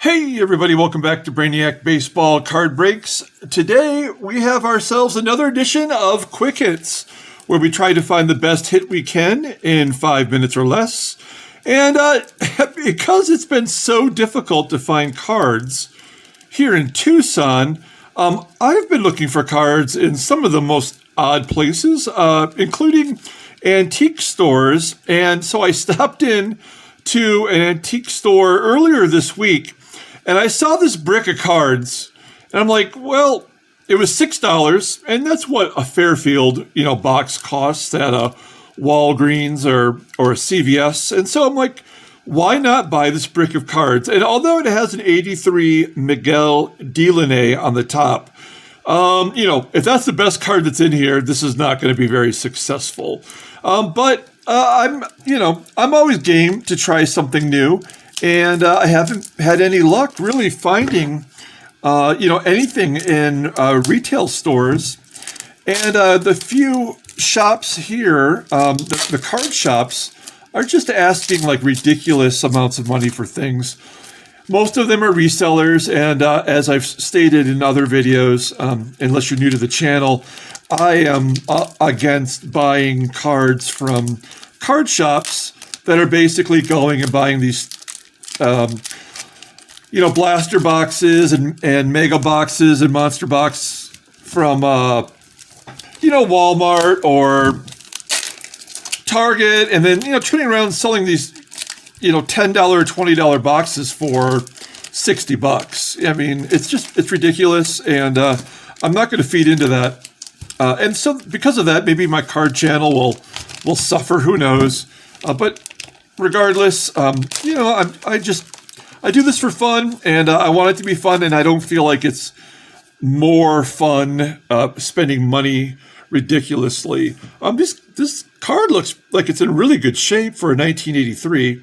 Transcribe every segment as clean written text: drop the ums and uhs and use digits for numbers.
Hey everybody, welcome back to Brainiac Baseball Card Breaks. Today we have ourselves another edition of Quick Hits, where we try to find the best hit we can in 5 minutes or less. And because it's been so difficult to find cards here in Tucson, I've been looking for cards in some of the most odd places, including antique stores. And so I stopped in to an antique store earlier this week, and I saw this brick of cards, and I'm like, well, it was $6, and that's what a Fairfield, box costs at a Walgreens or a CVS. And so I'm like, why not buy this brick of cards? And although it has an 83 Miguel Delaney on the top, if that's the best card that's in here, this is not going to be very successful. But I'm always game to try something new. And I haven't had any luck really finding, anything in retail stores. And the few shops here, the card shops, are just asking like ridiculous amounts of money for things. Most of them are resellers. And as I've stated in other videos, unless you're new to the channel, I am against buying cards from card shops that are basically going and buying these blaster boxes and mega boxes and monster box from, Walmart or Target, and then, turning around and selling these, $10 or $20 boxes for $60. I mean, it's ridiculous, and I'm not going to feed into that. And so because of that, maybe my card channel will suffer, who knows. But regardless, I do this for fun, and I want it to be fun, and I don't feel like it's more fun spending money ridiculously. This card looks like it's in really good shape for a 1983.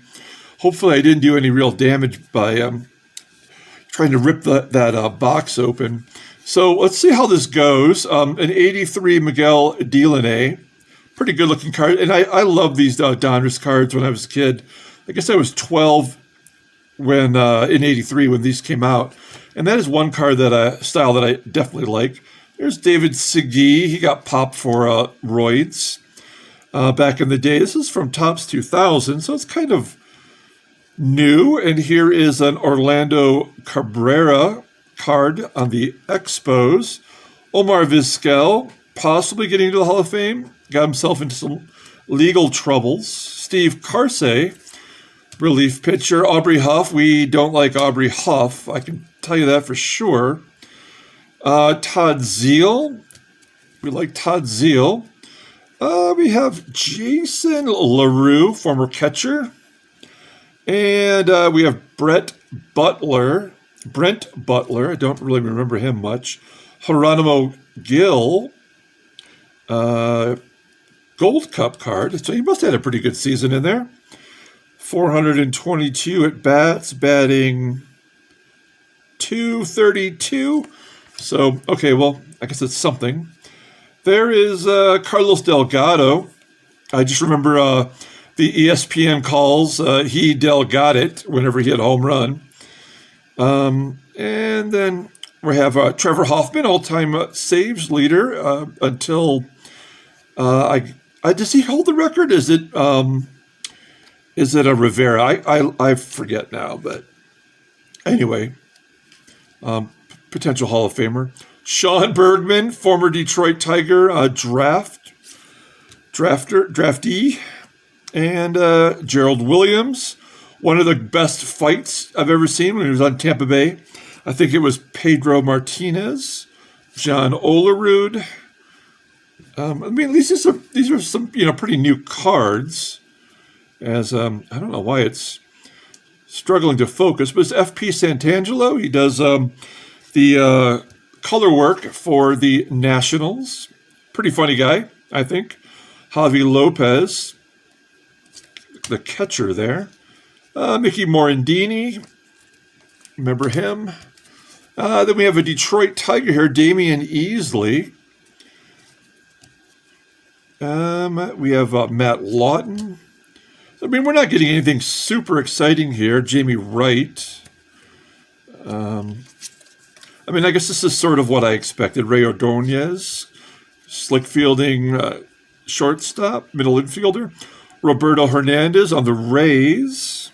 Hopefully I didn't do any real damage by trying to rip that box open. So let's see how this goes. An 83 Miguel Delaney. Pretty good looking card. And I love these Donruss cards when I was a kid. I guess I was 12 when in 83 when these came out. And that is one card style that I definitely like. There's David Ciggy. He got popped for roids back in the day. This is from Topps 2000, so it's kind of new. And here is an Orlando Cabrera card on the Expos. Omar Vizquel, possibly getting into the Hall of Fame. Got himself into some legal troubles. Steve Carsey, relief pitcher. Aubrey Huff. We don't like Aubrey Huff. I can tell you that for sure. Todd Zeal. We like Todd Zeal. We have Jason LaRue, former catcher. And we have Brent Butler. I don't really remember him much. Geronimo Gill. Gold Cup card. So he must have had a pretty good season in there. 422 at bats, batting .232. So, okay, well, I guess it's something. There is Carlos Delgado. I just remember the ESPN calls. He got it whenever he had a home run. And then we have Trevor Hoffman, all-time saves leader until... does he hold the record? Is it a Rivera? I forget now, but anyway, potential Hall of Famer. Sean Bergman, former Detroit Tiger draftee, and Gerald Williams, one of the best fights I've ever seen when he was on Tampa Bay. I think it was Pedro Martinez, John Olerud. At least these are some pretty new cards. As I don't know why it's struggling to focus, but it's F.P. Santangelo. He does the color work for the Nationals. Pretty funny guy, I think. Javi Lopez, the catcher there. Mickey Morandini, remember him. Then we have a Detroit Tiger here, Damian Easley. We have Matt Lawton. I mean, we're not getting anything super exciting here. Jamie Wright. I mean, I guess this is sort of what I expected. Ray Ordonez, slick fielding shortstop, middle infielder. Roberto Hernandez on the Rays.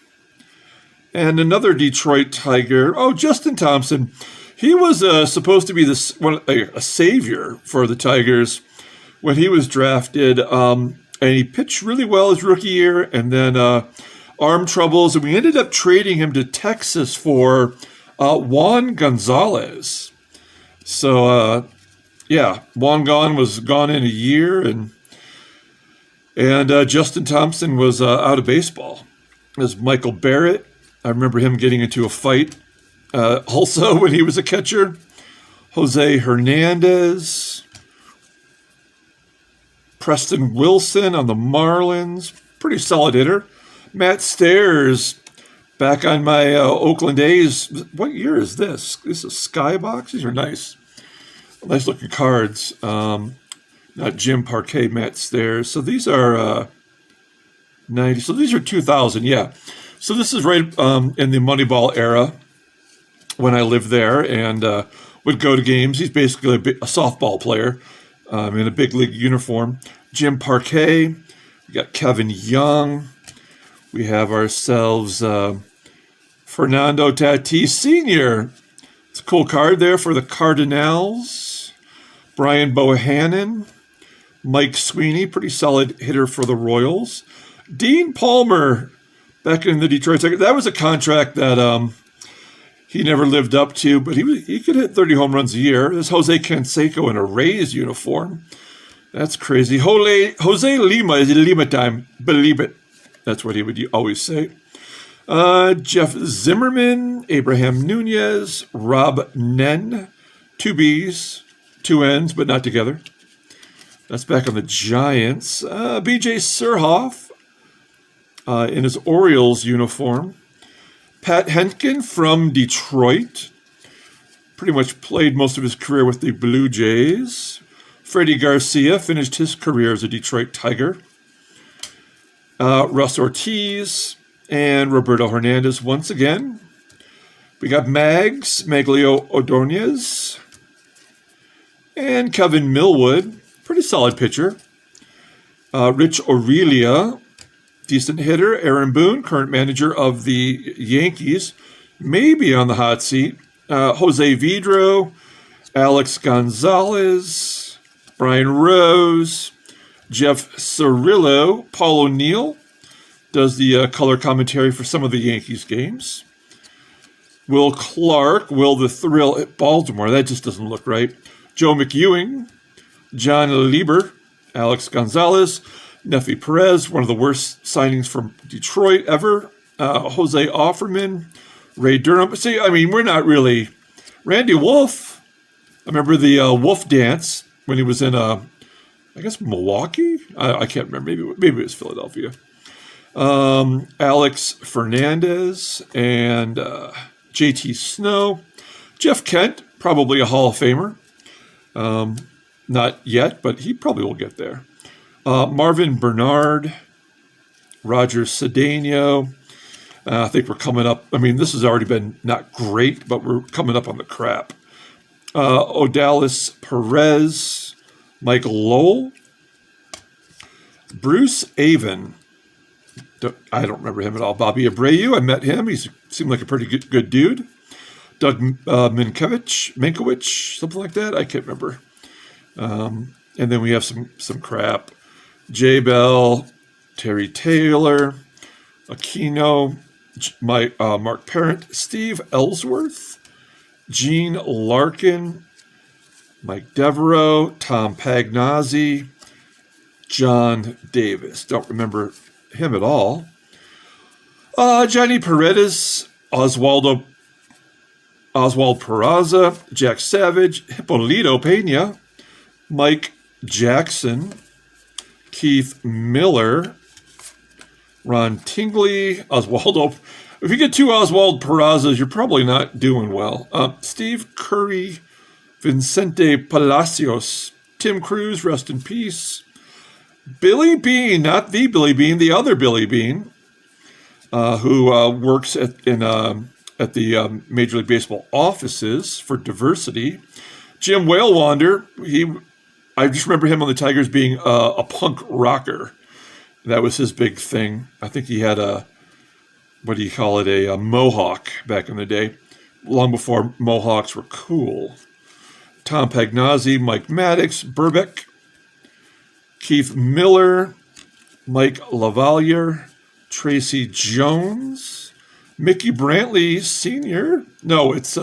And another Detroit Tiger. Oh, Justin Thompson. He was supposed to be a savior for the Tigers when he was drafted. And he pitched really well his rookie year. And then arm troubles. And we ended up trading him to Texas for Juan Gonzalez. So, Juan was gone in a year. And Justin Thompson was out of baseball. There's Michael Barrett. I remember him getting into a fight also when he was a catcher. Jose Hernandez. Preston Wilson on the Marlins. Pretty solid hitter. Matt Stairs, back on my Oakland A's. What year is this? This is Skybox? These are nice. Nice looking cards. Not Jim Parquet, Matt Stairs. So these are 90. So these are 2000, yeah. So this is right in the Moneyball era when I lived there and would go to games. He's basically a softball player in a big league uniform. Jim Parquet. We got Kevin Young. We have ourselves Fernando Tatis Sr. It's a cool card there for the Cardinals. Brian Bohannon. Mike Sweeney, pretty solid hitter for the Royals. Dean Palmer, back in the Detroit Tigers. That was a contract that he never lived up to, but he could hit 30 home runs a year. There's Jose Canseco in a Rays uniform. That's crazy. Jose Lima, is it Lima time? Believe it. That's what he would always say. Jeff Zimmerman, Abraham Nunez, Rob Nen, 2 B's, 2 N's, but not together. That's back on the Giants. B.J. Surhoff in his Orioles uniform. Pat Henkin from Detroit. Pretty much played most of his career with the Blue Jays. Freddie Garcia finished his career as a Detroit Tiger. Russ Ortiz and Roberto Hernandez once again. We got Maglio Ordonez. And Kevin Millwood. Pretty solid pitcher. Rich Aurelia, decent hitter. Aaron Boone, current manager of the Yankees, maybe on the hot seat. Jose Vidro, Alex Gonzalez, Brian Rose, Jeff Cirillo, Paul O'Neill does the color commentary for some of the Yankees games. Will Clark, Will the Thrill at Baltimore. That just doesn't look right. Joe McEwing, John Lieber, Alex Gonzalez, Nefi Perez, one of the worst signings from Detroit ever. Jose Offerman, Ray Durham. See, I mean, we're not really... Randy Wolf. I remember the Wolf dance when he was in, I guess, Milwaukee? I can't remember. Maybe it was Philadelphia. Alex Fernandez and JT Snow. Jeff Kent, probably a Hall of Famer. Not yet, but he probably will get there. Marvin Bernard, Roger Cedeno. I think we're coming up. I mean, this has already been not great, but we're coming up on the crap. Odalis Perez, Michael Lowell, Bruce Avon. I don't remember him at all. Bobby Abreu, I met him. He seemed like a pretty good dude. Doug Minkowicz, something like that. I can't remember. And then we have some crap. Jay Bell, Terry Taylor, Aquino, Mark Parent, Steve Ellsworth, Gene Larkin, Mike Devereaux, Tom Pagnozzi, John Davis. Don't remember him at all. Johnny Paredes, Oswald Peraza, Jack Savage, Hippolito Pena, Mike Jackson, Keith Miller, Ron Tingley, Oswaldo. If you get 2 Oswald Perazas, you're probably not doing well. Steve Curry, Vicente Palacios, Tim Cruz, rest in peace. Billy Bean, not the Billy Bean, the other Billy Bean, who works in at the Major League Baseball offices for diversity. Jim Whalewander, I just remember him on the Tigers being a punk rocker. That was his big thing. I think he had a mohawk back in the day, long before mohawks were cool. Tom Pagnozzi, Mike Maddox, Burbeck, Keith Miller, Mike Lavalier, Tracy Jones, Mickey Brantley Sr. No, it's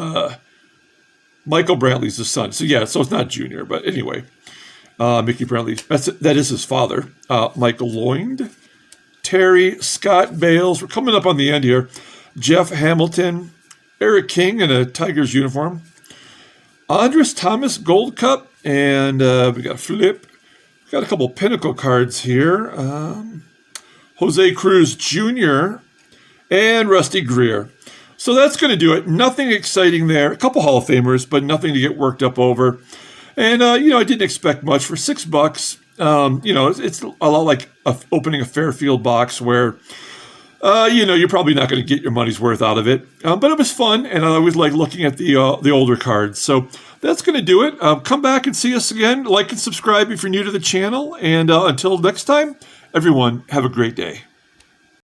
Michael Brantley's the son. So it's not Junior, but anyway. Mickey Brantley, that is his father. Michael Lloyd, Terry, Scott Bales. We're coming up on the end here. Jeff Hamilton, Eric King in a Tigers uniform. Andres Thomas Gold Cup, and we got Flip. We got a couple Pinnacle cards here. Jose Cruz Jr. and Rusty Greer. So that's going to do it. Nothing exciting there. A couple Hall of Famers, but nothing to get worked up over. And, I didn't expect much for $6. It's a lot like opening a Fairfield box where, you're probably not going to get your money's worth out of it. But it was fun, and I always like looking at the older cards. So that's going to do it. Come back and see us again. Like and subscribe if you're new to the channel. And until next time, everyone, have a great day.